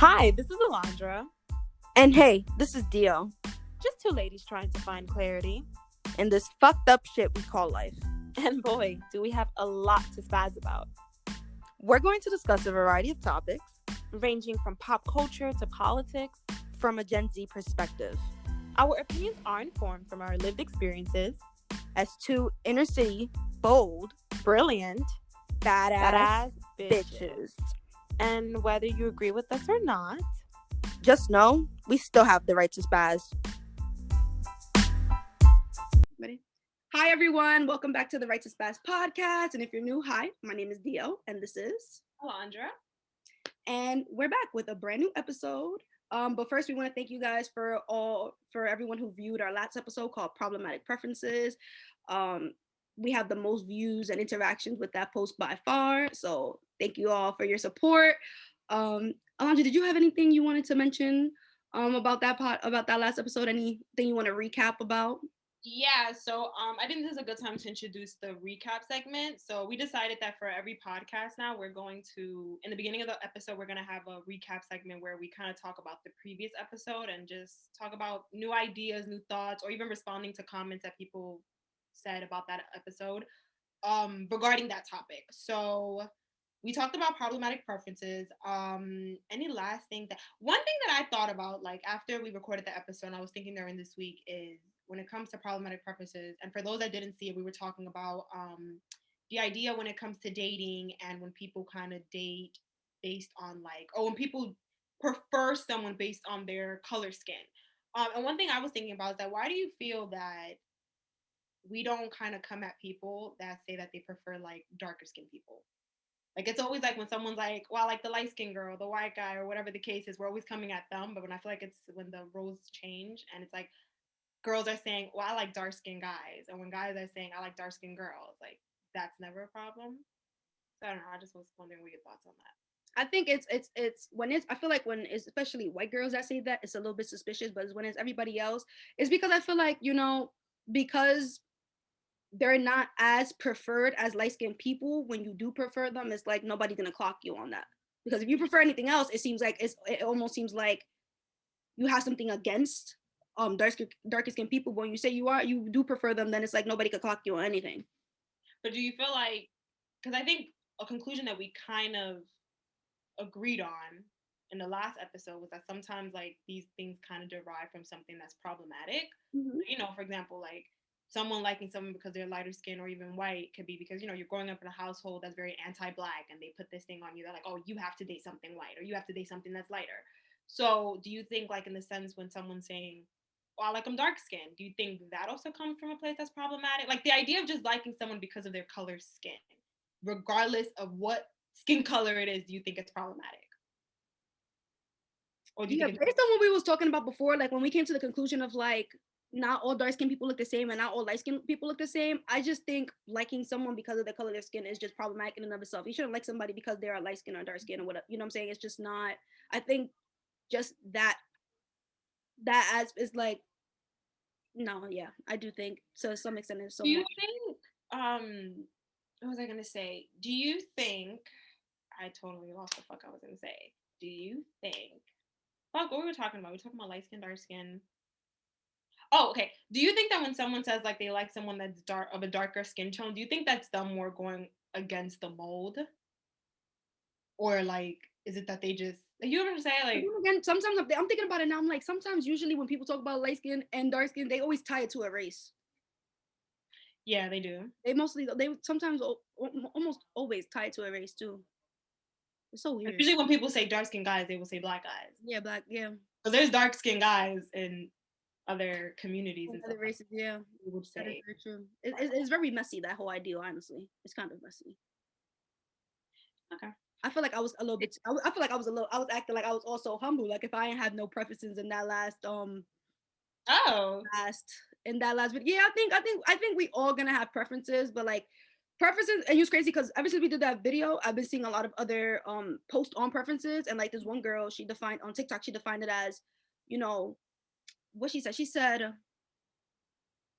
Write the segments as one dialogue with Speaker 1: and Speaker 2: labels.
Speaker 1: Hi, this is Alondra.
Speaker 2: And hey, this is Dio.
Speaker 1: Just two ladies trying to find clarity.
Speaker 2: In this fucked up shit we call life.
Speaker 1: And boy, do we have a lot to spaz about.
Speaker 2: We're going to discuss a variety of topics,
Speaker 1: ranging from pop culture to politics,
Speaker 2: from a Gen Z perspective.
Speaker 1: Our opinions are informed from our lived experiences
Speaker 2: as two inner city, bold,
Speaker 1: brilliant,
Speaker 2: badass bitches.
Speaker 1: And whether you agree with us or not,
Speaker 2: just know we still have the right to spaz. Ready? Hi everyone, welcome back to the Right to Spaz podcast. And if you're new, hi, my name is Dio, and this is
Speaker 1: Alondra.
Speaker 2: And we're back with a brand new episode. But first, we want to thank you guys for everyone who viewed our last episode called Problematic Preferences. We have the most views and interactions with that post by far. So thank you all for your support. Alondra, did you have anything you wanted to mention about that last episode? Anything you want to recap about?
Speaker 1: Yeah, so I think this is a good time to introduce the recap segment. So we decided that for every podcast now, we're going to, in the beginning of the episode, we're going to have a recap segment where we kind of talk about the previous episode and just talk about new ideas, new thoughts, or even responding to comments that people said about that episode regarding that topic. So we talked about problematic preferences. Any last thing one thing that I thought about, like after we recorded the episode, and I was thinking during this week, is when it comes to problematic preferences, and for those that didn't see it, we were talking about the idea when it comes to dating and when people kind of date based on when people prefer someone based on their color skin. And one thing I was thinking about is that why do you feel that we don't kind of come at people that say that they prefer like darker skinned people? Like it's always like when someone's like, well, I like the light skinned girl, the white guy, or whatever the case is, we're always coming at them. But when I feel like it's when the roles change and it's like girls are saying, well, I like dark skinned guys, and when guys are saying I like dark skinned girls, like that's never a problem. So I don't know. I just was wondering what your thoughts on that.
Speaker 2: I think it's when it's, I feel like when it's especially white girls that say that, it's a little bit suspicious, but when it's everybody else, it's because I feel like, because they're not as preferred as light-skinned people, when you do prefer them, it's like nobody's gonna clock you on that. Because if you prefer anything else, it seems like it almost seems like you have something against darker skinned people. But when you say you do prefer them, then it's like nobody could clock you on anything.
Speaker 1: But do you feel like, because I think a conclusion that we kind of agreed on in the last episode was that sometimes like these things kind of derive from something that's problematic.
Speaker 2: Mm-hmm.
Speaker 1: For example, like someone liking someone because they're lighter skin or even white could be because you're growing up in a household that's very anti-black, and they put this thing on you. They're like, oh, you have to date something white, or you have to date something that's lighter. So do you think, like, in the sense when someone's saying, well, I like them dark skinned, do you think that also comes from a place that's problematic? Like the idea of just liking someone because of their color skin, regardless of what skin color it is, do you think it's problematic?
Speaker 2: Or do you think based on what we was talking about before, like when we came to the conclusion of like not all dark skinned people look the same and not all light skinned people look the same, I just think liking someone because of the color of their skin is just problematic in and of itself. You shouldn't like somebody because they are light skin or dark skin or whatever. You know what I'm saying? It's just not. I think just that as is like, no, yeah, I do think to some extent it's so.
Speaker 1: Do you think what was I gonna say? Do you think I totally lost the fuck I was gonna say? Do you think fuck what we were talking about? We were talking about light skin, dark skin. Oh, okay. Do you think that when someone says like they like someone that's of a darker skin tone, do you think that's them more going against the mold? Or like, is it that they just, you ever say like,
Speaker 2: again, sometimes I'm thinking about it now, I'm like, sometimes usually when people talk about light skin and dark skin, they always tie it to a race.
Speaker 1: Yeah, they do.
Speaker 2: They sometimes almost always tie it to a race too. It's so weird.
Speaker 1: Usually when people say dark skinned guys, they will say black guys.
Speaker 2: Yeah, black, yeah.
Speaker 1: Because there's dark skinned guys in other communities and
Speaker 2: other races, yeah.
Speaker 1: We would say.
Speaker 2: That is very true. It's very messy, that whole idea, honestly. It's kind of messy.
Speaker 1: Okay.
Speaker 2: I feel like I was a little bit. I feel like I was acting like I was also humble. Like if I ain't had no preferences in that last in that last video. Yeah, I think we all gonna have preferences, but like preferences, and it's crazy because ever since we did that video, I've been seeing a lot of other posts on preferences, and like this one girl, she defined on TikTok, she defined it as, what she said. She said,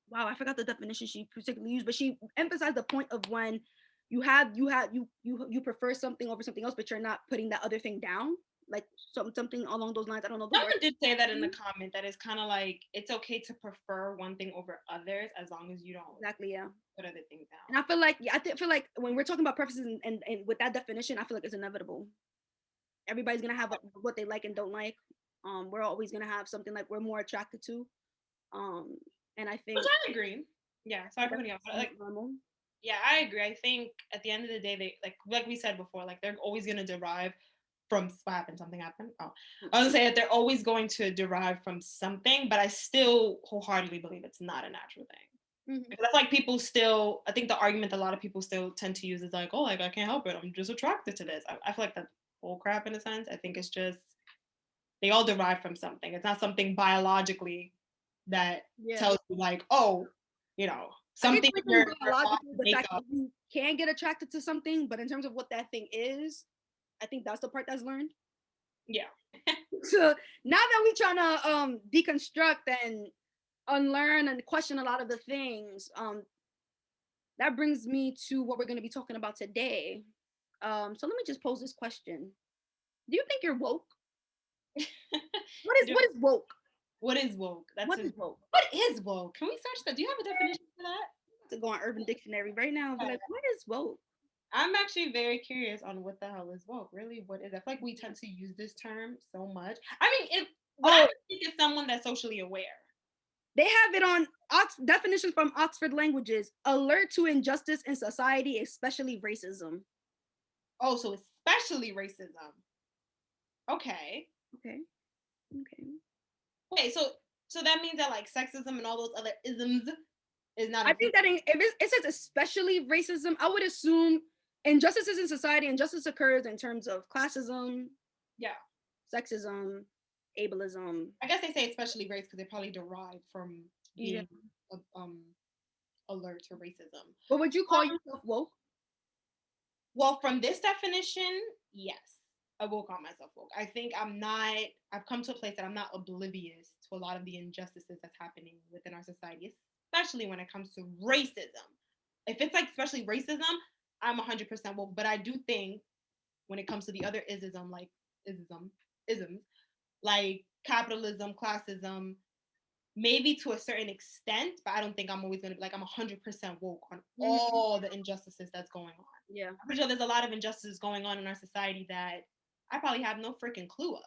Speaker 2: wow, I forgot the definition she particularly used, but she emphasized the point of when you prefer something over something else, but you're not putting that other thing down. like something along those lines. I don't know the word.
Speaker 1: Someone did say that in the comment, that it's kind of like it's okay to prefer one thing over others as long as you don't
Speaker 2: Exactly, yeah.
Speaker 1: put other things down.
Speaker 2: And I feel like, yeah, feel like when we're talking about preferences and with that definition, I feel like it's inevitable. Everybody's gonna have what they like and don't like. We're always gonna have something like we're more attracted to. Um, and I think
Speaker 1: Which I agree. Yeah, sorry for cutting off. Like,
Speaker 2: normal.
Speaker 1: yeah, I agree. I think at the end of the day, they like we said before, like they're always gonna derive from spaz and something happened. Oh, I was gonna say that they're always going to derive from something, but I still wholeheartedly believe it's not a natural thing.
Speaker 2: Mm-hmm.
Speaker 1: Because I feel like people still, I think the argument that a lot of people still tend to use is like, oh, like I can't help it, I'm just attracted to this. I feel like that's bull crap in a sense. I think it's just they all derive from something. It's not something biologically that tells you like, oh, you know, something in your
Speaker 2: biological, the fact that you can get attracted to something, but in terms of what that thing is, I think that's the part that's learned.
Speaker 1: Yeah.
Speaker 2: So now that we're trying to deconstruct and unlearn and question a lot of the things, that brings me to what we're going to be talking about today. So let me just pose this question: do you think you're woke? What is woke?
Speaker 1: What is woke?
Speaker 2: What is woke?
Speaker 1: What is woke? Can we search that? Do you have a definition for that?
Speaker 2: To go on Urban Dictionary right now and be like, what is woke?
Speaker 1: I'm actually very curious on what the hell is woke. Really, what is? I feel like we tend to use this term so much. I mean, I think it's someone that's socially aware.
Speaker 2: They have it on definition from Oxford Languages: alert to injustice in society, especially racism.
Speaker 1: Oh, so especially racism. Okay. Wait, so that means that like sexism and all those other isms is not.
Speaker 2: I think that if it says especially racism, I would assume injustices in society, injustice occurs in terms of classism, sexism, ableism.
Speaker 1: I guess they say especially race because they probably derive from being alert to racism.
Speaker 2: But would you call yourself woke?
Speaker 1: Well, from this definition, yes, I will call myself woke. I think I've come to a place that I'm not oblivious to a lot of the injustices that's happening within our society, especially when it comes to racism. If it's like especially racism, I'm 100% woke. But I do think when it comes to the other isms, like capitalism, classism, maybe to a certain extent, but I don't think I'm always going to be like, I'm 100% woke on all the injustices that's going on.
Speaker 2: Yeah.
Speaker 1: I'm pretty sure there's a lot of injustices going on in our society that I probably have no freaking clue of.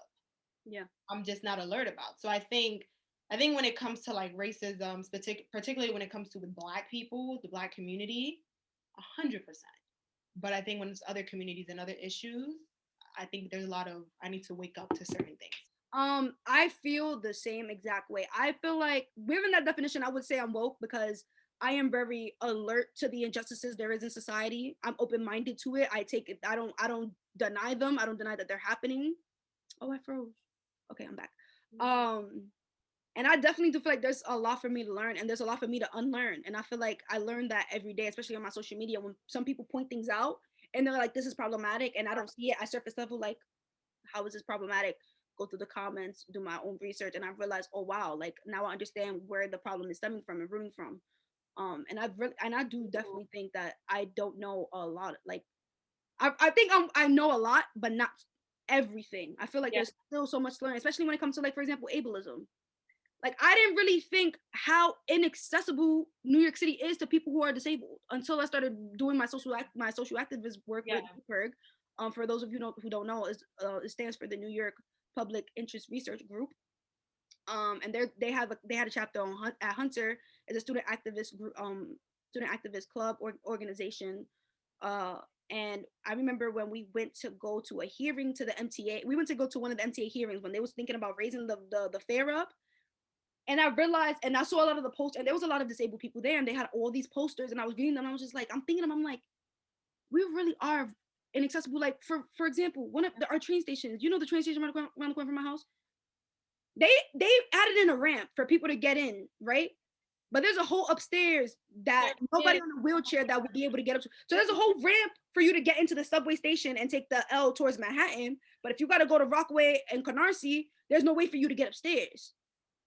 Speaker 2: Yeah.
Speaker 1: I'm just not alert about. So I think when it comes to like racism, particularly when it comes to the Black people, the Black community, 100%. But I think when it's other communities and other issues, I think there's a lot of, I need to wake up to certain things.
Speaker 2: I feel the same exact way. I feel like within that definition, I would say I'm woke because I am very alert to the injustices there is in society. I'm open-minded to it. I take it. I don't deny them. I don't deny that they're happening. Oh, I froze. Okay, I'm back. And I definitely do feel like there's a lot for me to learn and there's a lot for me to unlearn. And I feel like I learn that every day, especially on my social media, when some people point things out and they're like, this is problematic, and I don't see it at surface level, like, how is this problematic? Go through the comments, do my own research, and I realized, oh wow, like now I understand where the problem is stemming from and rooting from. And I do definitely think that I don't know a lot. Like, I think I know a lot, but not everything. I feel like there's still so much to learn, especially when it comes to, like, for example, ableism. Like, I didn't really think how inaccessible New York City is to people who are disabled until I started doing my social activist work with NYPIRG. For those of you who don't know, it stands for the New York Public Interest Research Group. And they had a chapter at Hunter as a student activist group, student activist club or organization. And I remember when we went to go to a hearing to the MTA, we went to go to one of the MTA hearings when they was thinking about raising the fare up. And I realized, and I saw a lot of the posts, and there was a lot of disabled people there, and they had all these posters, and I was reading them, and I was just like, I'm thinking of them, I'm like, we really are inaccessible. Like, for example, one of our train stations, you know, the train station around the corner from my house, they added in a ramp for people to get in, right? But there's a whole upstairs that nobody on a wheelchair that would be able to get up to. So there's a whole ramp for you to get into the subway station and take the L towards Manhattan. But if you got to go to Rockaway and Canarsie, there's no way for you to get upstairs.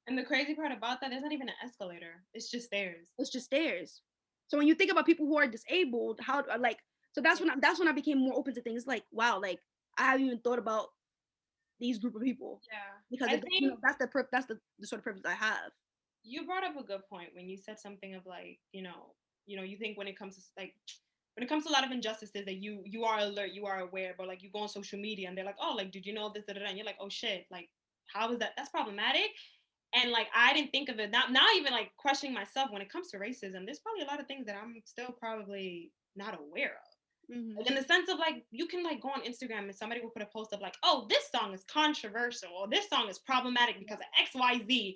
Speaker 1: And the crazy part about that, there's not even an escalator. It's just stairs.
Speaker 2: It's just stairs. So when you think about people who are disabled, so that's when I became more open to things like, wow, like I haven't even thought about these group of people
Speaker 1: Yeah.
Speaker 2: because
Speaker 1: I
Speaker 2: it, you know
Speaker 1: think
Speaker 2: that's the sort of purpose I have.
Speaker 1: you brought up a good point when you said something of like, you think when it comes to like when it comes to a lot of injustices that you are alert, you are aware, but like you go on social media and they're like, oh, like did you know this, da, da, da, and you're like, oh shit, like how is that? That's problematic. And like I didn't think of it. Now even like questioning myself when it comes to racism, there's probably a lot of things that I'm still probably not aware of.
Speaker 2: Mm-hmm.
Speaker 1: Like in the sense of like you can like go on Instagram and somebody will put a post of like, oh, this song is controversial or this song is problematic because of XYZ.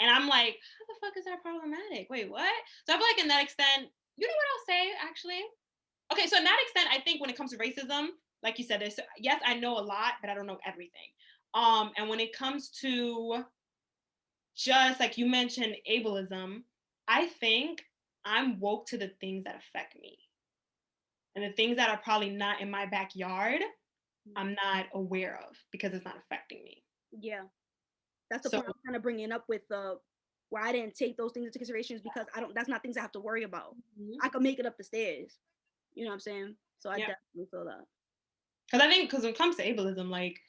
Speaker 1: And I'm like, how the fuck is that problematic? Wait, what? So I feel like in that extent, you know what I'll say actually? Okay, so in that extent, I think when it comes to racism, like you said, there's yes, I know a lot, but I don't know everything. And when it comes to just like you mentioned ableism, I think I'm woke to the things that affect me. And the things that are probably not in my backyard, I'm not aware of because it's not affecting me.
Speaker 2: Yeah, that's the
Speaker 1: So
Speaker 2: point I'm kind of bringing up with where I didn't take those things into considerations because I don't. That's not things I have to worry about.
Speaker 1: mhm.
Speaker 2: I could make it up the stairs. You know what I'm saying? So I
Speaker 1: Yeah,
Speaker 2: definitely feel that.
Speaker 1: because I think because when it comes to ableism, like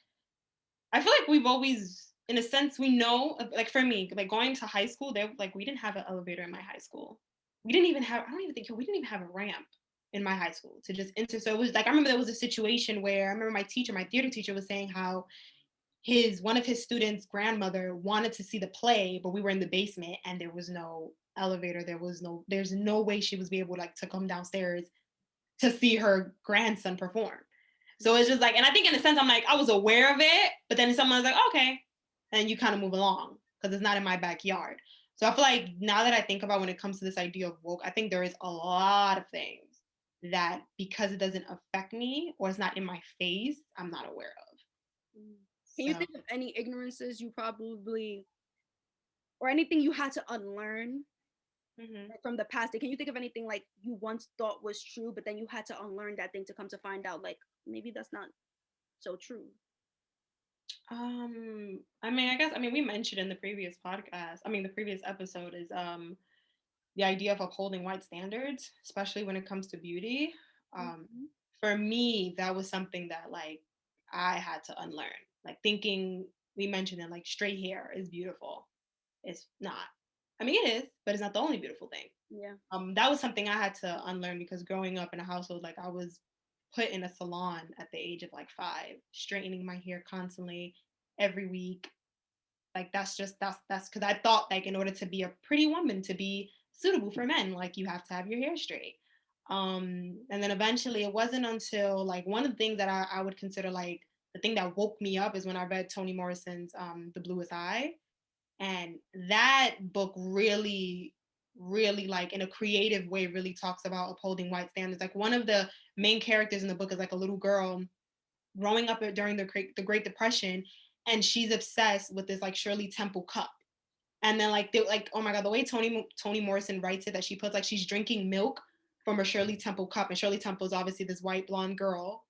Speaker 1: I feel like we've always, in a sense, we know. Like for me, like going to high school, there like we didn't have an elevator in my high school. We didn't even have. I don't even think we didn't even have a ramp in my high school to just enter. So it was like I remember there was a situation where I remember my teacher, my theater teacher, was saying how his one of his students' grandmother wanted to see the play, but we were in the basement and there was no elevator. There's no way she was be able like to come downstairs to see her grandson perform. So it's just like, and I think in a sense, I'm like, I was aware of it, but then someone's like, okay, and you kind of move along because it's not in my backyard. So I feel like now that I think about when it comes to this idea of woke, I think there is a lot of things that because it doesn't affect me or it's not in my face, I'm not aware of.
Speaker 2: Can you
Speaker 1: So
Speaker 2: think of any ignorances you probably or anything you had to unlearn
Speaker 1: mhm.
Speaker 2: like, from the past? Can you think of anything like you once thought was true, but then you had to unlearn that thing to come to find out like maybe that's not so true?
Speaker 1: I mean, we mentioned in the previous podcast, the previous episode is the idea of upholding white standards, especially when it comes to beauty. Um,
Speaker 2: Mm-hmm.
Speaker 1: for me, that was something that like I had to unlearn. Like thinking we mentioned it, like straight hair is beautiful. It's not. I mean, it is, but it's not the only beautiful thing.
Speaker 2: Yeah.
Speaker 1: That was something I had to unlearn because growing up in a household, like I was put in a salon at the age of like 5, straightening my hair constantly every week. Like that's because I thought like in order to be a pretty woman, to be suitable for men, like you have to have your hair straight. And then eventually it wasn't until like one of the things that I would consider like the thing that woke me up is when I read Toni Morrison's The Bluest Eye. And that book really like in a creative way really talks about upholding white standards. Like one of the main characters in the book is like a little girl growing up during the Great Depression, and she's obsessed with this like Shirley Temple cup. And then like oh my god, the way Toni Morrison writes it, that she puts like she's drinking milk from a Shirley Temple cup, and Shirley Temple is obviously this white blonde girl,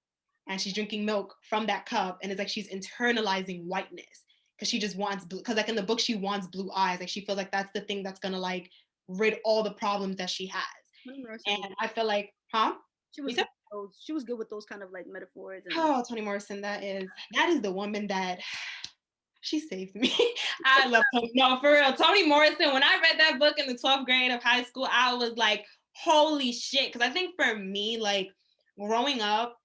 Speaker 1: and she's drinking milk from that cup, and it's like she's internalizing whiteness because she just wants blue. Because like in the book, she wants blue eyes. Like she feels like that's the thing that's gonna like rid all the problems that she has.
Speaker 2: Toni Morrison was
Speaker 1: And I feel like, huh?
Speaker 2: she
Speaker 1: You
Speaker 2: was
Speaker 1: said,
Speaker 2: good with those, she was good with those kind of like metaphors and
Speaker 1: oh, Toni Morrison, that is the woman that she saved me. I love Toni. No, for real. Toni Morrison, when I read that book in the 12th grade of high school, I was like, holy shit. Because I think for me, like growing up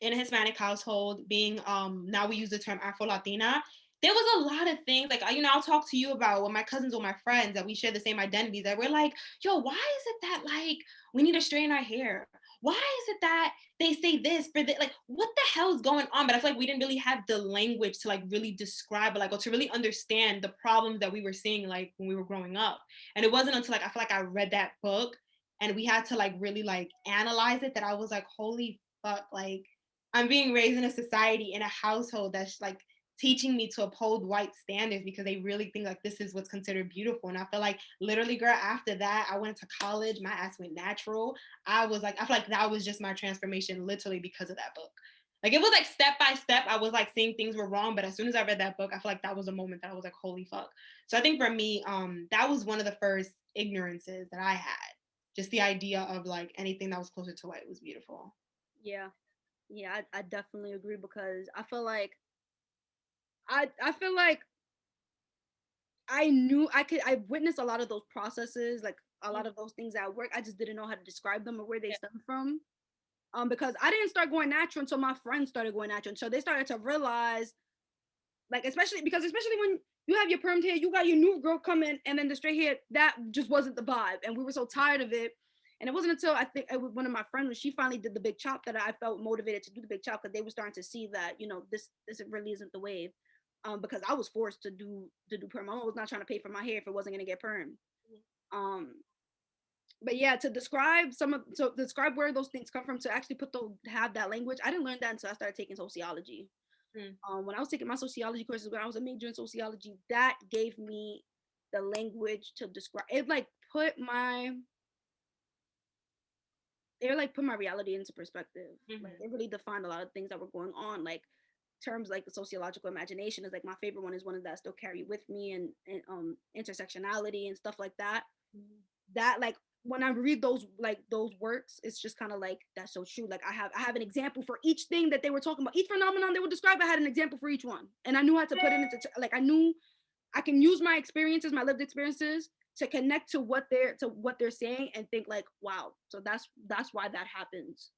Speaker 1: in a Hispanic household, being now we use the term Afro Latina, there was a lot of things like I'll talk to you about with my cousins or my friends that we share the same identities that we're like, yo, why is it that like we need to straighten our hair? Why is it that they say this for like what the hell is going on? But I feel like we didn't really have the language to like really describe it, like or to really understand the problems that we were seeing like when we were growing up. And it wasn't until like I feel like I read that book and we had to like really like analyze it that I was like, holy fuck, like I'm being raised in a society in a household that's like teaching me to uphold white standards because they really think like this is what's considered beautiful. And I feel like literally, girl, after that, I went to college, my ass went natural. I was like, I feel like that was just my transformation literally because of that book. Like it was like step by step, I was like seeing things were wrong. But as soon as I read that book, I feel like that was a moment that I was like, holy fuck. So I think for me, that was one of the first ignorances that I had. Just the idea of like anything that was closer to white was beautiful.
Speaker 2: yeah. Yeah, I definitely agree because I feel like I feel like I knew I witnessed a lot of those processes, like a lot
Speaker 1: Mhm.
Speaker 2: of those things at work. I just didn't know how to describe them or where they
Speaker 1: Yeah.
Speaker 2: stem from. Because I didn't start going natural until my friends started going natural. So they started to realize, like, especially when you have your permed hair, you got your new girl coming, and then the straight hair, that just wasn't the vibe. And we were so tired of it. And it wasn't until I think it was one of my friends when she finally did the big chop that I felt motivated to do the big chop, because they were starting to see that, this really isn't the wave. Because I was forced to do perm. I was not trying to pay for my hair if it wasn't gonna get perm. Um, but yeah, to describe where those things come from, to actually have that language, I didn't learn that until I started taking sociology.
Speaker 1: Mhm.
Speaker 2: When I was taking my sociology courses, when I was a major in sociology, that gave me the language to describe it. Put my reality into perspective. Like,
Speaker 1: Mhm.
Speaker 2: it really defined a lot of things that were going on. Like, terms like the sociological imagination is like my favorite one, is one that I still carry with me, and intersectionality and stuff like that.
Speaker 1: Mhm.
Speaker 2: That, like, when I read those works, it's just kind of like, that's so true. Like, I have an example for each thing that they were talking about, each phenomenon they would describe. I had an example for each one, and I knew how to put it into, like, I knew I can use my experiences, my lived experiences, to connect to what they're saying, and think like, wow. So that's why that happens.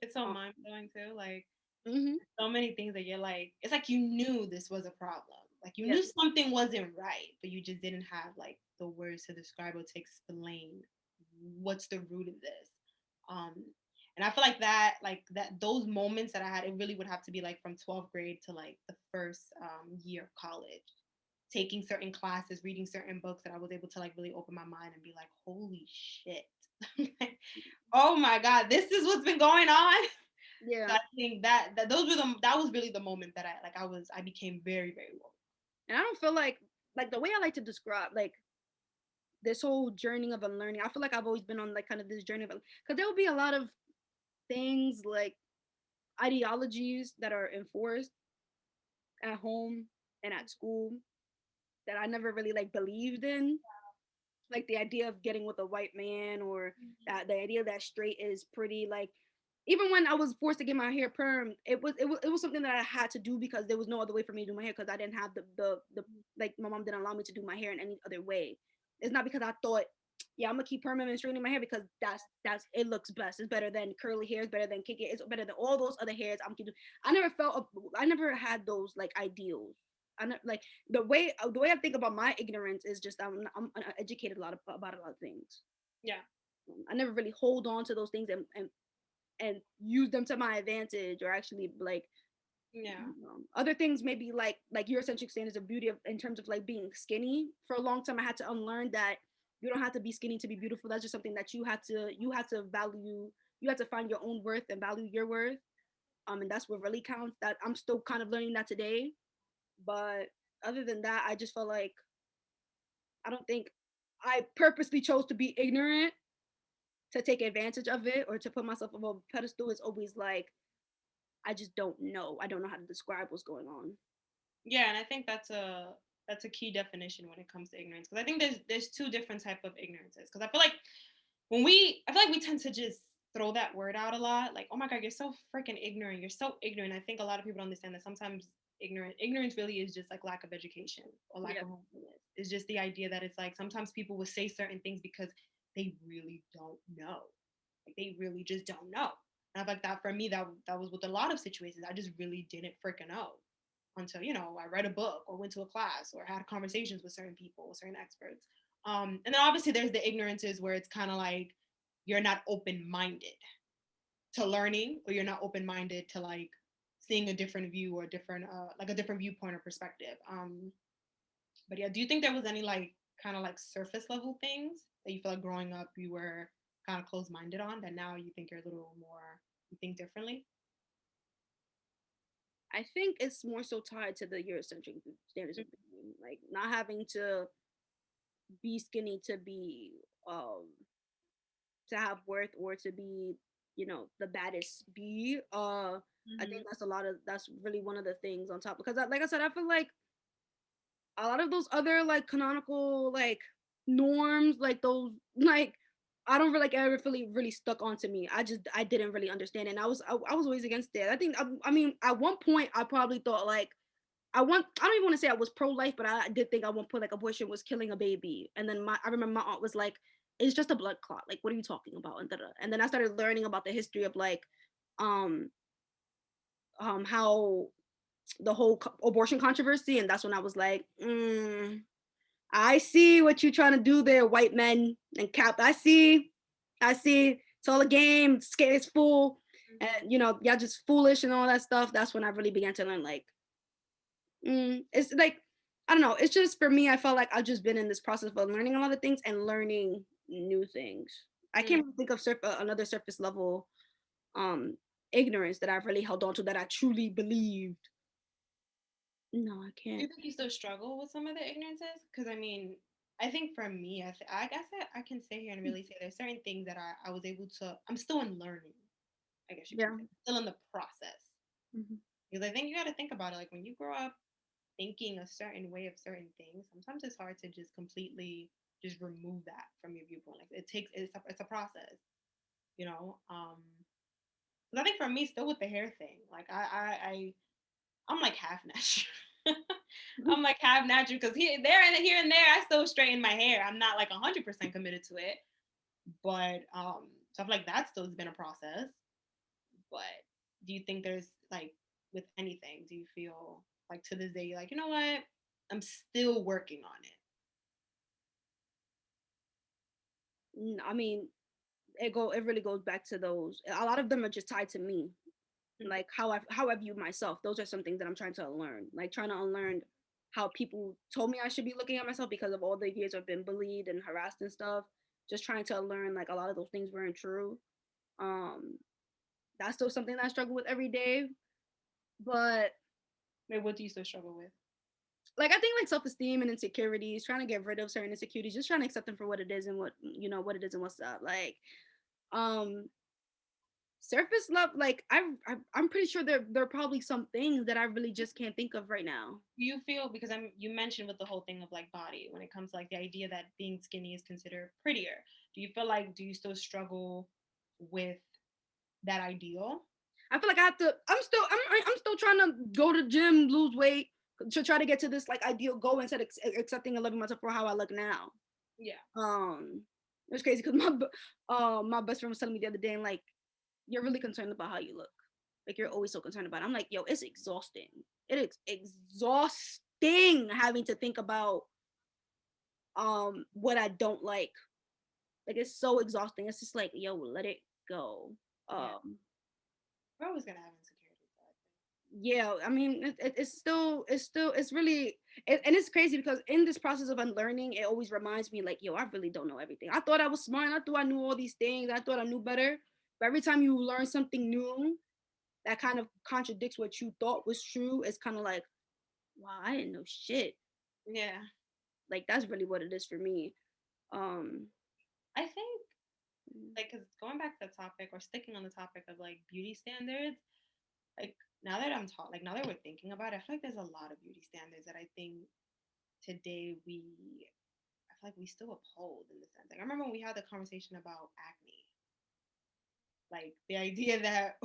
Speaker 1: It's so
Speaker 2: Um,
Speaker 1: mind blowing too. Like
Speaker 2: mhm.
Speaker 1: so many things that you're like, it's like you knew this was a problem. Like you
Speaker 2: Yeah,
Speaker 1: knew something wasn't right, but you just didn't have like the words to describe or to explain what's the root of this. Um, and I feel like that those moments that I had, it really would have to be like from 12th grade to like the first year of college, taking certain classes, reading certain books that I was able to like really open my mind and be like, holy shit. Oh my God, this is what's been going on.
Speaker 2: yeah.
Speaker 1: So I think that was really the moment that I became very, very woke.
Speaker 2: And I don't feel like the way I like to describe, like, this whole journey of unlearning. I feel like I've always been on, like, kind of this journey of, because there will be a lot of things, like ideologies that are enforced at home and at school, that I never really, like, believed in. Like, the idea of getting with a white man, or that the idea that straight is pretty. Like, even when I was forced to get my hair perm, it was something that I had to do, because there was no other way for me to do my hair, because I didn't have the like, my mom didn't allow me to do my hair in any other way. It's not because I thought, yeah, I'm gonna keep permanent and straightening my hair, because that's it looks best. It's better than curly hair. It's better than kick it. It's better than all those other hairs. I never had those, like, ideals. Like, the way I think about my ignorance is just, I'm uneducated about a lot of things.
Speaker 1: Yeah.
Speaker 2: I never really hold on to those things, and use them to my advantage, or actually, like,
Speaker 1: Yeah.
Speaker 2: other things, maybe like Eurocentric standards of beauty, in terms of, like, being skinny. For a long time, I had to unlearn that you don't have to be skinny to be beautiful. That's just something that you had to value. You have to find your own worth and value your worth. And that's what really counts. That I'm still kind of learning that today. But other than that, I just felt like, I don't think I purposely chose to be ignorant to take advantage of it, or to put myself above a pedestal. It's always like, I just don't know. I don't know how to describe what's going on.
Speaker 1: Yeah, and I think that's a key definition when it comes to ignorance, because I think there's two different type of ignorances, because I feel like we tend to just throw that word out a lot, like, oh my God, you're so freaking ignorant, you're so ignorant. I think a lot of people don't understand that sometimes ignorance really is just like lack of education or lack
Speaker 2: Yeah.
Speaker 1: of awareness. It's just the idea that it's like sometimes people will say certain things because they really don't know, like they really just don't know. And I feel like that for me, that was with a lot of situations. I just really didn't freaking know until I read a book or went to a class or had conversations with certain people, certain experts. And then obviously there's the ignorances where it's kind of like you're not open minded to learning, or you're not open minded to like seeing a different view, or a different viewpoint or perspective. But yeah, do you think there was any like kind of like surface level things that you feel like growing up you were kind of closed minded on, that now you think you're a little more, you think differently?
Speaker 2: I think it's more so tied to the Eurocentric standards of beauty, like not having to be skinny um to have worth, or to be, the baddest bee. I
Speaker 1: Mm-hmm.
Speaker 2: think that's really one of the things on top, because, like I said, I feel like a lot of those other, like, canonical, like, norms, like those, like, I don't really, like, ever really stuck onto me. I didn't really understand it. And I was always against it. I think, I mean, at one point I probably thought, like, I don't even want to say I was pro-life, but I did think at one point like abortion was killing a baby. And then I remember my aunt was like, it's just a blood clot. Like, what are you talking about? And and then I started learning about the history of like um how the whole abortion controversy, and that's when I was like, I see what you're trying to do there, white men and cap. I see. It's all a game. It's full, and y'all just foolish and all that stuff. That's when I really began to learn like, it's like, I don't know. It's just for me. I felt like I've just been in this process of learning a lot of things and learning new things. I can't really think of another surface level um ignorance that I've really held on to that I truly believed. No, I
Speaker 1: Do you
Speaker 2: can't.
Speaker 1: think you still struggle with some of the ignorances? Because I mean, I think for me, I guess I can sit here and really say there's certain things that I was able to. I'm still in learning. I guess you can
Speaker 2: Yeah.
Speaker 1: say still in the process.
Speaker 2: Mhm.
Speaker 1: Because I think you got to think about it. Like when you grow up thinking a certain way of certain things, sometimes it's hard to just completely just remove that from your viewpoint. Like it takes it's a process, you know. 'Cause I think for me, still with the hair thing, like I'm like half natural. I'm like half natural because here and there, I still straighten my hair. I'm not like 100% committed to it, but stuff like that still has been a process. But do you think there's like with anything, do you feel like to this day you're like, you know what, I'm still working on it?
Speaker 2: I mean, it really goes back to those. A lot of them are just tied to me,
Speaker 1: Mm.
Speaker 2: like how I view myself. Those are some things that I'm trying to unlearn, like trying to unlearn how people told me I should be looking at myself because of all the years I've been bullied and harassed and stuff. Just trying to learn like a lot of those things weren't true. Um, that's still something that I struggle with every day. But
Speaker 1: Wait, what do you still struggle with?
Speaker 2: like I think like self-esteem and insecurities, trying to get rid of certain insecurities, just trying to accept them for what it is and what it is and what's up. Like um surface love, like I'm pretty sure there are probably some things that I really just can't think of right now.
Speaker 1: Do you feel because you mentioned with the whole thing of like body when it comes to like the idea that being skinny is considered prettier. Do you feel like do you still struggle with that ideal?
Speaker 2: I feel like I have to. I'm still trying to go to gym, lose weight to try to get to this like ideal goal instead of accepting and loving myself for how I look now.
Speaker 1: Yeah.
Speaker 2: Um, it was crazy because my best friend was telling me the other day, and like, you're really concerned about how you look. Like you're always so concerned about it. I'm like, yo, it's exhausting. It is exhausting having to think about what I don't like. Like it's so exhausting. It's just like, yo, let it go.
Speaker 1: Yeah.
Speaker 2: Um
Speaker 1: We're always gonna have insecurities, though,
Speaker 2: yeah, I mean it's really and it's crazy because in this process of unlearning it always reminds me like, yo, I really don't know everything. I thought I was smart, I thought I knew all these things, I thought I knew better, but every time you learn something new that kind of contradicts what you thought was true, it's kind of like, wow, I didn't know shit.
Speaker 1: Yeah.
Speaker 2: Like that's really what it is for me. um
Speaker 1: I think like because going back to the topic or sticking on the topic of like beauty standards, like now that I'm taught, like now that we're thinking about it, I feel like there's a lot of beauty standards that I think today I feel like we still uphold in the sense. Like I remember when we had the conversation about acne, like the idea that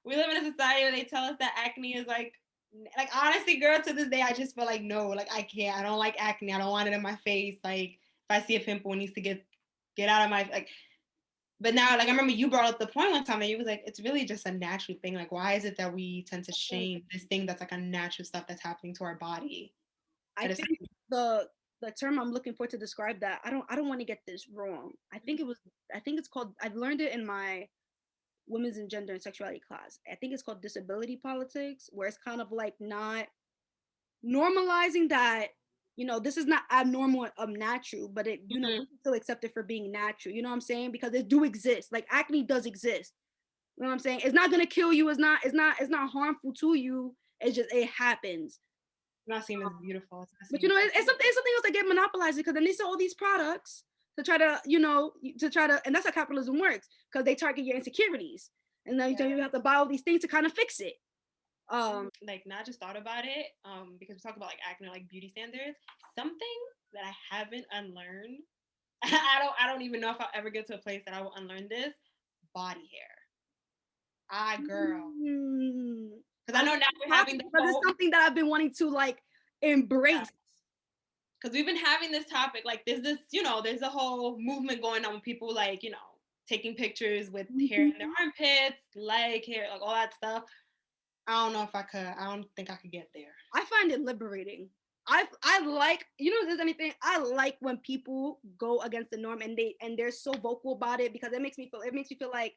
Speaker 1: we live in a society where they tell us that acne is like honestly, girl, to this day, I just feel like no, like I can't. I don't like acne. I don't want it in my face. Like if I see a pimple, it needs to get out of my like. But now, like I remember you brought up the point one time that you was like, it's really just a natural thing. Like, why is it that we tend to shame this thing that's like a natural stuff that's happening to our body?
Speaker 2: I
Speaker 1: That is
Speaker 2: think the term I'm looking for to describe that, I don't want to get this wrong. I think it's called, I learned it in my women's and gender and sexuality class. I think it's called disability politics, where it's kind of like not normalizing that, this is not abnormal or unnatural, but
Speaker 1: Mhm.
Speaker 2: we can still accept it for being natural. You know what I'm saying? Because it do exist. Like acne does exist. You know what I'm saying? It's not gonna kill you. It's not harmful to you. It's just it happens.
Speaker 1: Not seen as beautiful. It's not
Speaker 2: But
Speaker 1: seen as
Speaker 2: it's something else that get monopolized because then they sell all these products to try to, and that's how capitalism works because they target your insecurities, and then
Speaker 1: yeah.
Speaker 2: you have to buy all these things to kind of fix it.
Speaker 1: Like not just thought about it, because we talk about like acne, like beauty standards. Something that I haven't unlearned. I don't even know if I'll ever get to a place that I will unlearn this body hair. Ah, girl.
Speaker 2: Mm,
Speaker 1: Because I know now we're having the
Speaker 2: because it's something that I've been wanting to like embrace.
Speaker 1: Because we've been having this topic, like there's this, there's a whole movement going on with people like, taking pictures with hair in their armpits, leg hair, like all that stuff. I don't know if I could. I don't think I could get there.
Speaker 2: I find it liberating. I like, if there's anything, I like when people go against the norm and they're so vocal about it, because it makes me feel like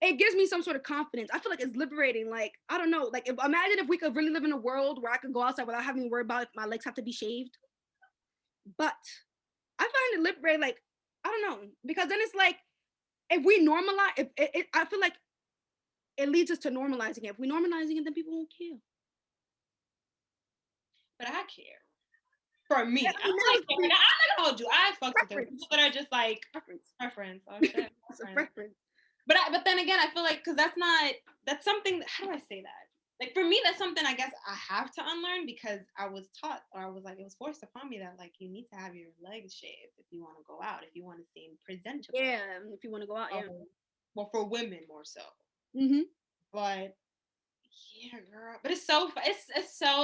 Speaker 2: it gives me some sort of confidence. I feel like it's liberating. Like, I don't know. Like, imagine if we could really live in a world where I could go outside without having to worry about if my legs have to be shaved. But I find it liberating. Like, I don't know, because then it's like, if we normalize, I feel like it leads us to normalizing it. If we normalizing it, then people won't care.
Speaker 1: But I care. For me, I'm not gonna hold you. I fuck with them. People that are just like preference. Oh shit,
Speaker 2: it's a preference.
Speaker 1: But then again, I feel like because that's something. How do I say that? Like for me, that's something I guess I have to unlearn, because I was taught, or I was like, it was forced upon me that like you need to have your legs shaved if you want to go out, if you want to seem presentable.
Speaker 2: Yeah, if you want to go out, yeah.
Speaker 1: Well, for women more so.
Speaker 2: Mm-hmm.
Speaker 1: But yeah, girl. But it's so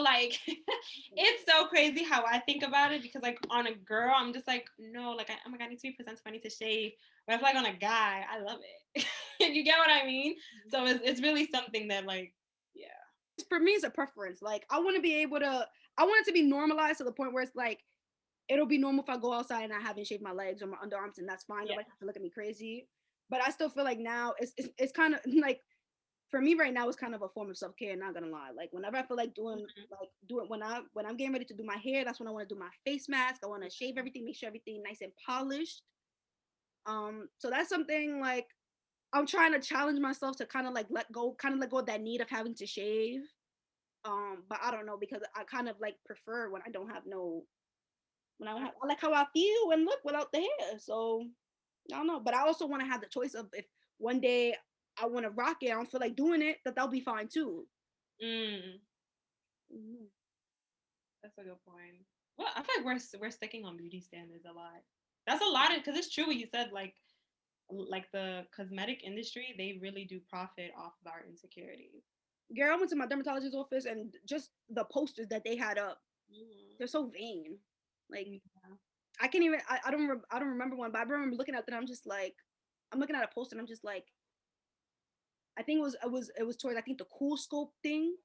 Speaker 1: like it's so crazy how I think about it, because like on a girl, I'm just like, no, like oh my god, I need to be presentable, I need to shave. But I feel like on a guy, I love it. You get what I mean? So it's really something that like, yeah.
Speaker 2: For me, it's a preference. Like I want it to be normalized to the point where it's like it'll be normal if I go outside and I haven't shaved my legs or my underarms, and that's fine. Nobody has to look at me crazy. But I still feel like now it's kind of like, for me right now, it's kind of a form of self-care, not gonna lie. Like whenever I feel like doing when I'm getting ready to do my hair, that's when I want to do my face mask. I want to shave everything, make sure everything nice and polished. So that's something like I'm trying to challenge myself to kind of let go of that need of having to shave. But I don't know, because I kind of like prefer when I don't have I like how I feel and look without the hair. So I don't know, but I also want to have the choice of, if one day I want to rock it, I don't feel like doing it, that'll be fine too.
Speaker 1: Mm-hmm. That's a good point. Well, I feel like we're sticking on beauty standards a lot. That's a lot, because it's true what you said. Like the cosmetic industry, they really do profit off of our insecurities.
Speaker 2: Girl, I went to my dermatologist's office, and just the posters that they had up, they're so vain. Like, I can't even. I don't remember one, but I remember looking at that. I'm looking at a poster, and I'm just like, I think it was towards, I think, the cool scope thing,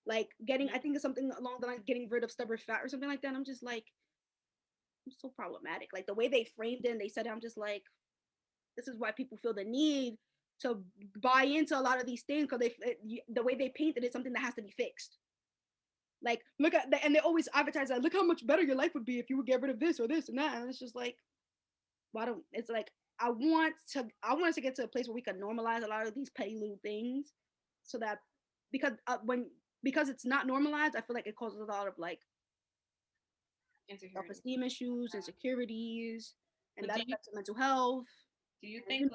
Speaker 2: like I think it's something along the line, getting rid of stubborn fat or something like that. And I'm just like, it's so problematic. Like the way they framed it and they said it, I'm just like, this is why people feel the need to buy into a lot of these things, because the way they painted it, something that has to be fixed. Like, look at and they always advertise that, look how much better your life would be if you would get rid of this or this and that. And it's just like, why don't, it's like, I want us to get to a place where we can normalize a lot of these petty little things, so that because it's not normalized, I feel like it causes a lot of like self-esteem issues, insecurities, and that affects mental health.
Speaker 1: Do you think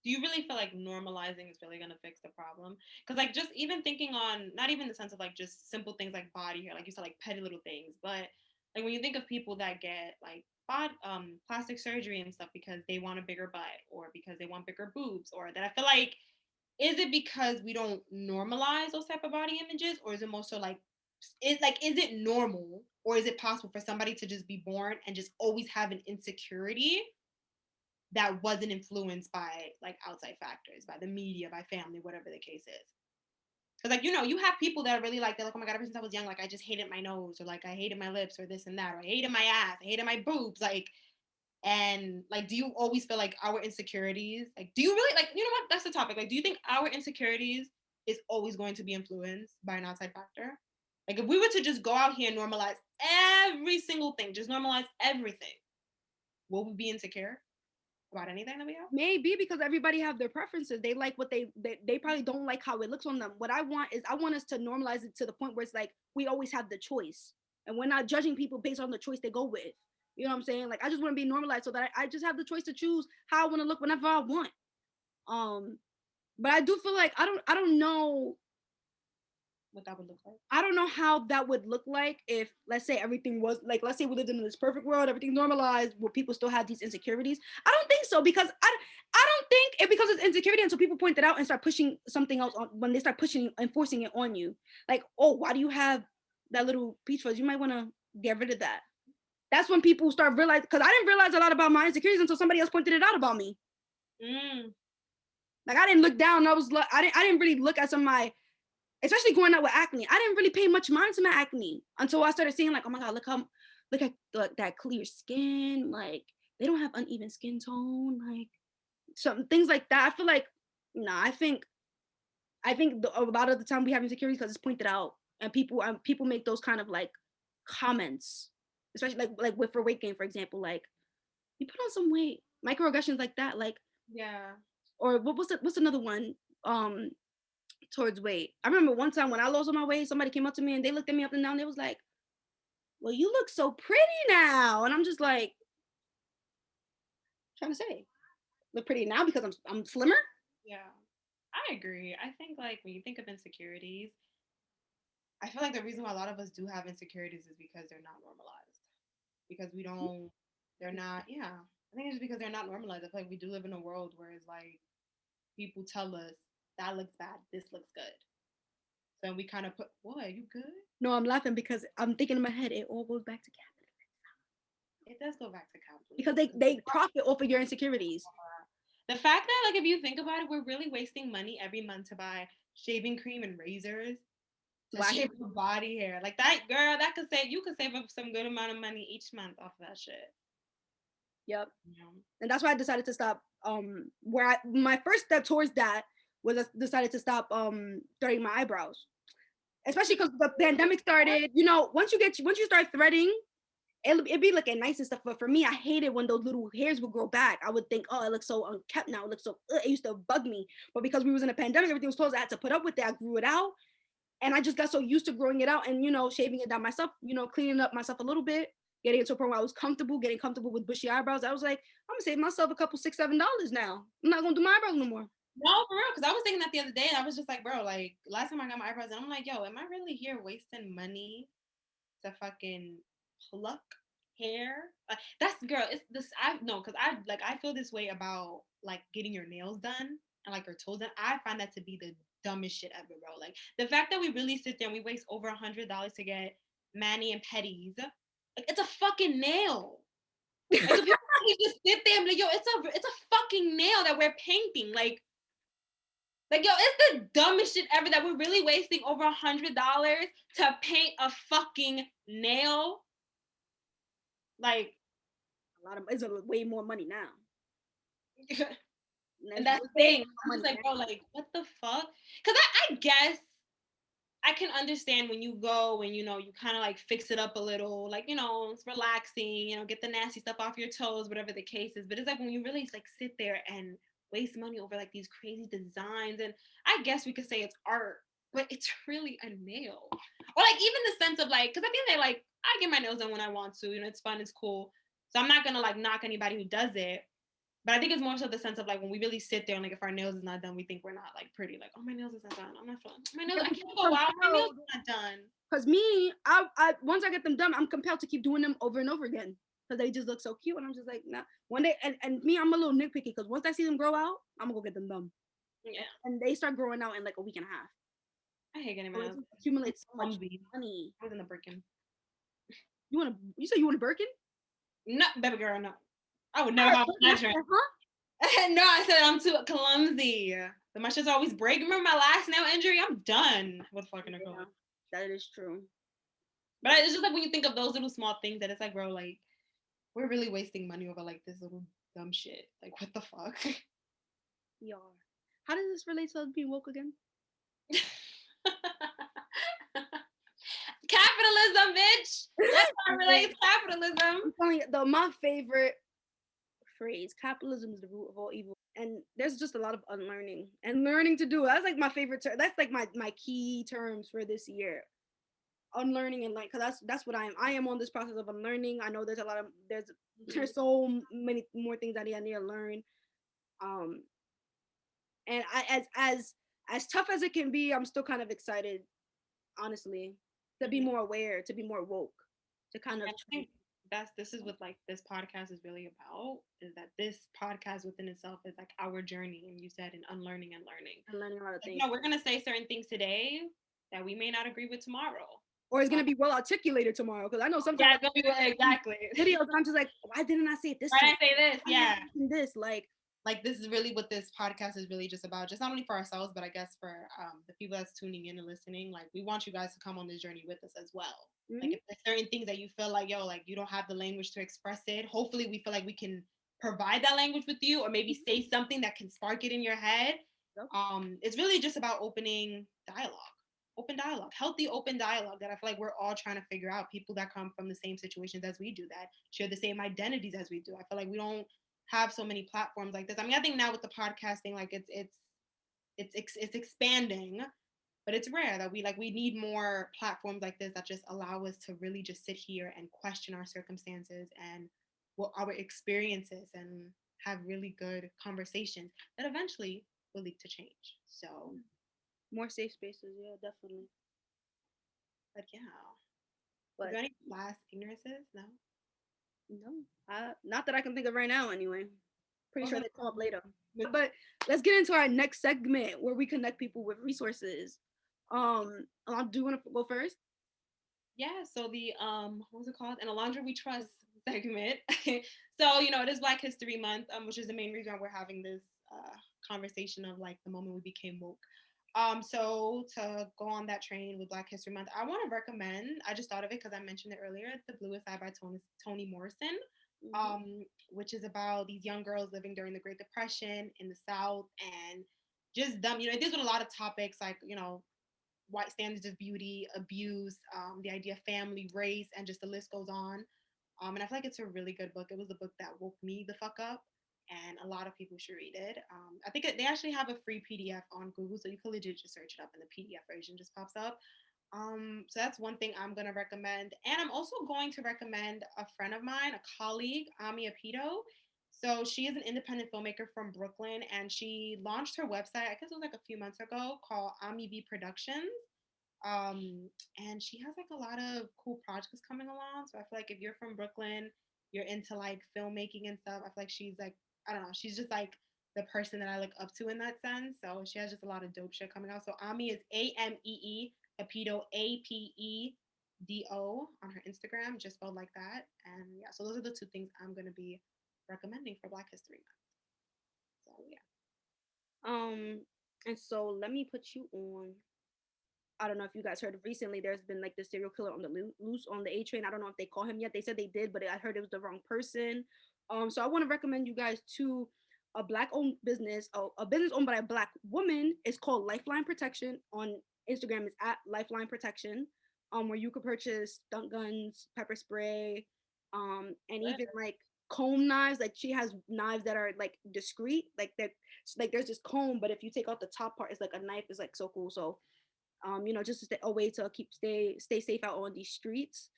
Speaker 1: do you really feel like normalizing is really going to fix the problem? Because like just even thinking on, not even the sense of like just simple things like body hair, like you said, like petty little things, but like when you think of people that get like plastic surgery and stuff because they want a bigger butt, or because they want bigger boobs, or that, I feel like, is it because we don't normalize those type of body images, or is it more so like is it normal, or is it possible for somebody to just be born and just always have an insecurity that wasn't influenced by like outside factors, by the media, by family, whatever the case is? Because like, you have people that are really like, they're like, oh my god, ever since I was young, like I just hated my nose, or like I hated my lips, or this and that, or I hated my ass, I hated my boobs, like. And like, do you always feel like our insecurities, like, do you really, like, you know what, that's the topic, like, do you think our insecurities is always going to be influenced by an outside factor? Like, if we were to just go out here and normalize every single thing, just normalize everything, will we be insecure about anything that we have?
Speaker 2: Maybe, because everybody have their preferences. They like what they probably don't like how it looks on them. What I want us to normalize it to the point where it's like we always have the choice, and we're not judging people based on the choice they go with. You know what I'm saying? Like, I just want to be normalized so that I just have the choice to choose how I want to look whenever I want. But I do feel like I don't know.
Speaker 1: what that would look like.
Speaker 2: I don't know how that would look like if, let's say, everything was like, let's say we lived in this perfect world, everything's normalized, where people still have these insecurities. I don't think so, because I don't think it, because it's insecurity until people point it out and start pushing something else on, when they start pushing and forcing it on you. Like, oh, why do you have that little peach fuzz? You might want to get rid of that. That's when people start realizing, because I didn't realize a lot about my insecurities until somebody else pointed it out about me. Like, I didn't look down. I didn't really look at some of my, especially going out with acne. I didn't really pay much mind to my acne until I started seeing, like, oh my God, look at that clear skin. Like, they don't have uneven skin tone. Like, some things like that. I feel like, nah, I think a lot of the time we have insecurities because it's pointed out, and people make those kind of like comments, especially like for weight gain, for example. Like, you put on some weight, microaggressions like that. Like,
Speaker 1: Yeah.
Speaker 2: or what's another one? Towards weight. I remember one time when I lost all my weight, somebody came up to me and they looked at me up and down. They was like, "Well, you look so pretty now," and I'm just like, trying to say, look pretty now because I'm slimmer.
Speaker 1: Yeah. I agree. I think like when you think of insecurities, I feel like the reason why a lot of us do have insecurities is because they're not normalized. Because we don't, they're not, yeah. I think it's just because they're not normalized. I feel like we do live in a world where it's like people tell us that looks bad, this looks good. So we kind of put, boy, are you good?
Speaker 2: No, I'm laughing because I'm thinking in my head it all goes back to capitalism.
Speaker 1: It does go back to capitalism.
Speaker 2: Because they profit off of your insecurities.
Speaker 1: The fact that, like, if you think about it, we're really wasting money every month to buy shaving cream and razors to shave your body hair. Like, that, girl, you could save up some good amount of money each month off of that shit.
Speaker 2: Yep. And that's why I decided to stop. My first step towards that was I decided to stop threading my eyebrows, especially because the pandemic started. You know, once you start threading, it'd be looking nice and stuff. But for me, I hated when those little hairs would grow back. I would think, oh, it looks so unkept now. It looks so. It used to bug me. But because we was in a pandemic, everything was closed. I had to put up with it. I grew it out, and I just got so used to growing it out and shaving it down myself. Cleaning up myself a little bit, getting it to a point where I was getting comfortable with bushy eyebrows. I was like, I'm gonna save myself a couple $6-7 now. I'm not gonna do my eyebrows no more.
Speaker 1: No, for real, because I was thinking that the other day, and I was just like, bro, like, last time I got my eyebrows, and I'm like, yo, am I really here wasting money to fucking pluck hair? Like, that's, girl, it's this, because I feel this way about, like, getting your nails done and, like, your toes done. I find that to be the dumbest shit ever, bro. Like, the fact that we really sit there and we waste over $100 to get mani and pedis, like, it's a fucking nail. Like, so people just sit there and be like, yo, it's a fucking nail that we're painting. Like, yo, it's the dumbest shit ever that we're really wasting over $100 to paint a fucking nail. Like,
Speaker 2: it's way more money now.
Speaker 1: And that's the thing. I'm just like, bro, like, what the fuck? Because I guess I can understand when you go and, you kind of like fix it up a little, like, it's relaxing, get the nasty stuff off your toes, whatever the case is. But it's like when you really like sit there and waste money over like these crazy designs, and I guess we could say it's art, but it's really a nail. Or like even the sense of like, because at the end of the day, like, I get my nails done when I want to, it's fun, it's cool. So I'm not gonna like knock anybody who does it. But I think it's more so the sense of like when we really sit there and like if our nails is not done, we think we're not like pretty. Like, oh, my nails isn't done. I'm not feeling my nails. I can't go out. My nails are not done.
Speaker 2: Because me, I once I get them done, I'm compelled to keep doing them over and over again because they just look so cute. And I'm just like, nah. One day, and me, I'm a little nitpicky because once I see them grow out, I'm gonna go get them done.
Speaker 1: Yeah.
Speaker 2: And they start growing out in like a week and a half.
Speaker 1: I hate getting my nails.
Speaker 2: Accumulates so much money.
Speaker 1: I was in the Birkin.
Speaker 2: You said you want a Birkin?
Speaker 1: No, baby girl, no. I would never have my drink. No, I said I'm too clumsy. My shit's always break. Remember my last nail injury? I'm done with fucking a girl.
Speaker 2: That is true.
Speaker 1: But it's just like when you think of those little small things that it's like, bro, like, we're really wasting money over like this little dumb shit. Like, what the fuck?
Speaker 2: Yeah. How does this relate to us being woke again?
Speaker 1: Capitalism, bitch. That's how it relates to capitalism.
Speaker 2: I'm telling you, though, my favorite phrase, capitalism is the root of all evil. And there's just a lot of unlearning and learning to do. That's like my favorite term. That's like my key terms for this year. Unlearning and like, because that's what I am on this process of unlearning. I know there's there's so many more things I need to learn. And I as tough as it can be, I'm still kind of excited honestly, to be
Speaker 1: Mhm.
Speaker 2: more aware, to be more woke, to kind of
Speaker 1: And I think this is what like this podcast is really about, is that this podcast within itself is like our journey, and you said in unlearning and learning.
Speaker 2: and learning a lot of
Speaker 1: Like,
Speaker 2: things.
Speaker 1: we're gonna say certain things today that we may not agree with tomorrow.
Speaker 2: Or it's gonna be well articulated tomorrow. Because I know sometimes
Speaker 1: Yeah, it's gonna be exactly.
Speaker 2: videos and I'm just like, why didn't I say it this
Speaker 1: Why
Speaker 2: way?
Speaker 1: did I say this?
Speaker 2: Why didn't I
Speaker 1: Yeah.
Speaker 2: mention this?
Speaker 1: Like this is really what this podcast is really just about, just not only for ourselves, but I guess for the people that's tuning in and listening. Like, we want you guys to come on this journey with us as well. Like, if there's certain things that you feel like, yo, like you don't have the language to express it, hopefully we feel like we can provide that language with you, or maybe say something that can spark it in your head. It's really just about open dialogue, healthy open dialogue, that I feel like we're all trying to figure out. People that come from the same situations as we do, that share the same identities as we do. I feel like we don't have so many platforms like this. I mean, I think now with the podcasting, like it's expanding, but it's rare that we need more platforms like this that just allow us to really just sit here and question our circumstances and what our experiences, and have really good conversations that eventually will lead to change. So,
Speaker 2: more safe spaces, yeah, definitely.
Speaker 1: but yeah, is
Speaker 2: But
Speaker 1: there any last ignorances? No.
Speaker 2: no, not that I can think of right now. Anyway, pretty sure
Speaker 1: Okay.
Speaker 2: they come up later. But let's get into our next segment where we connect people with resources. Do you want to go first?
Speaker 1: Yeah, so the what was it called? And Alondra We Trust segment. So, it is Black History Month, which is the main reason we're having this conversation of like the moment we became woke. So to go on that train with Black History Month, I want to recommend, I just thought of it because I mentioned it earlier, The Bluest Eye by Toni Morrison, which is about these young girls living during the Great Depression in the South, and just them, it deals with a lot of topics like, white standards of beauty, abuse, the idea of family, race, and just the list goes on. And I feel like it's a really good book. It was the book that woke me the fuck up, and a lot of people should read it. I think they actually have a free PDF on Google, so you can legit just search it up, and the PDF version just pops up. So that's one thing I'm gonna recommend, and I'm also going to recommend a friend of mine, a colleague, Ami Apito. So she is an independent filmmaker from Brooklyn, and she launched her website, I guess it was like a few months ago, called Ami B Productions. And she has like a lot of cool projects coming along. So I feel like if you're from Brooklyn, you're into like filmmaking and stuff, I feel like she's like, I don't know, she's just like the person that I look up to in that sense. So she has just a lot of dope shit coming out. So Ami is Amee, Apedo, Apdo on her Instagram, just spelled like that. And yeah, so those are the two things I'm gonna be recommending for Black History Month. So yeah.
Speaker 2: And so let me put you on. I don't know if you guys heard recently. There's been like the serial killer on the loose on the A train. I don't know if they call him yet. They said they did, but I heard it was the wrong person. So I want to recommend you guys to a black-owned business, a business owned by a black woman. It's called Lifeline Protection. On Instagram, it's at Lifeline Protection. Where you could purchase stun guns, pepper spray, and even like comb knives. Like she has knives that are like discreet. Like there's this comb, but if you take out the top part, it's like a knife. It's like so cool. So just a way to stay safe out on these streets.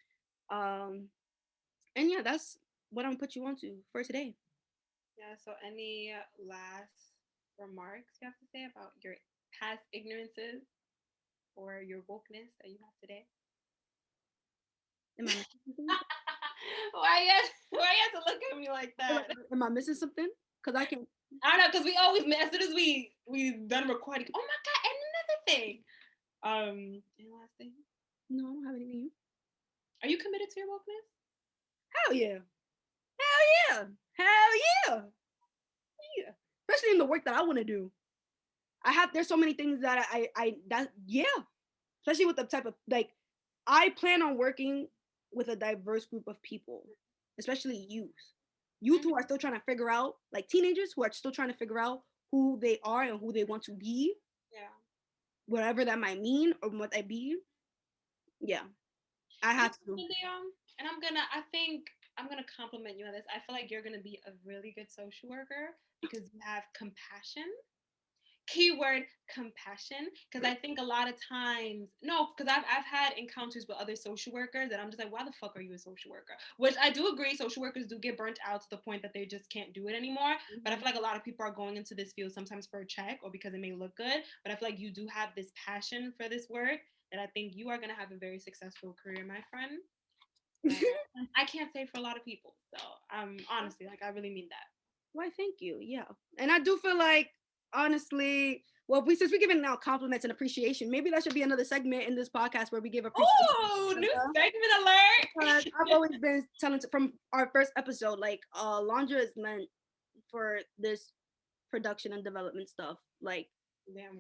Speaker 2: Um, and yeah, that's what I'm gonna put you on to for today.
Speaker 1: Yeah, so any last remarks you have to say about your past ignorances or your wokeness that you have today?
Speaker 2: Am I missing something?
Speaker 1: Why you have to look at me like that?
Speaker 2: Am I missing something? Because I can.
Speaker 1: I don't know, because we always, as soon as we done recording, oh my god, and another thing. Any last thing?
Speaker 2: No, I don't have anything.
Speaker 1: Are you committed to your wokeness?
Speaker 2: Hell yeah. Hell yeah. Hell yeah. Yeah. Especially in the work that I want to do. There's so many things that yeah. Especially with the type of, like, I plan on working with a diverse group of people, especially youth who are still trying to figure out, like teenagers who are still trying to figure out who they are and who they want to be.
Speaker 1: Yeah.
Speaker 2: Whatever that might mean or what I be. Yeah. I have to.
Speaker 1: And I think I'm gonna compliment you on this. I feel like you're gonna be a really good social worker because you have compassion. Keyword compassion, because I think a lot of times, no, because I've had encounters with other social workers and I'm just like, why the fuck are you a social worker? Which I do agree, social workers do get burnt out to the point that they just can't do it anymore. But I feel like a lot of people are going into this field sometimes for a check or because it may look good. But I feel like you do have this passion for this work that I think you are going to have a very successful career, my friend. I can't say for a lot of people. So honestly, like, I really mean that.
Speaker 2: Why, thank you. Yeah. And I do feel like, honestly, well, since we're giving out compliments and appreciation, maybe that should be another segment in this podcast where we give appreciation.
Speaker 1: Oh, new segment alert.
Speaker 2: I've always been telling from our first episode, like, Alondra is meant for this production and development stuff. Like,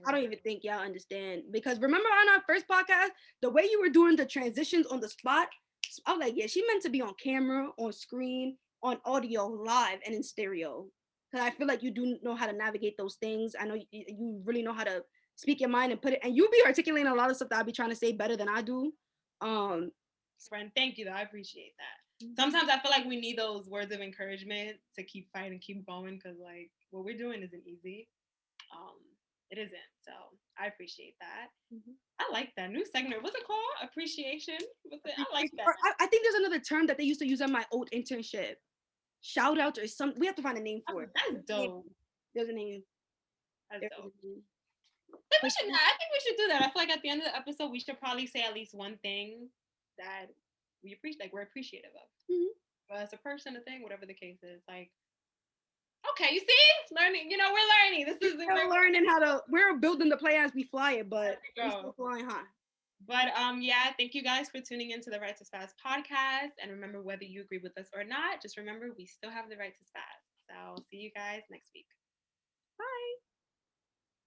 Speaker 2: I don't even think y'all understand, because remember on our first podcast, the way you were doing the transitions on the spot, I was like, yeah, she meant to be on camera, on screen, on audio, live, and in stereo. Because I feel like you do know how to navigate those things. I know you really know how to speak your mind and put it, and you be articulating a lot of stuff that I be trying to say better than I do.
Speaker 1: Friend, thank you though. I appreciate that. Sometimes I feel like we need those words of encouragement to keep fighting, keep going, because like what we're doing isn't easy. It isn't. So I appreciate that. I like that new segment. What's it called? Appreciation. I like that.
Speaker 2: I think there's another term that they used to use on my old internship. Shout out or some. We have to find a name for it.
Speaker 1: That's dope.
Speaker 2: There's a name.
Speaker 1: That's dope. I think we should do that. I feel like at the end of the episode, we should probably say at least one thing that we appreciate, like we're appreciative of. But as a person, a thing, whatever the case is, like, okay, you see, learning. You know, we're learning. This is
Speaker 2: we're learning how to. We're building the play as we fly it, but we're still flying high.
Speaker 1: But yeah, thank you guys for tuning into the Right to Spaz podcast. And remember, whether you agree with us or not, just remember we still have the right to spaz. So see you guys next week.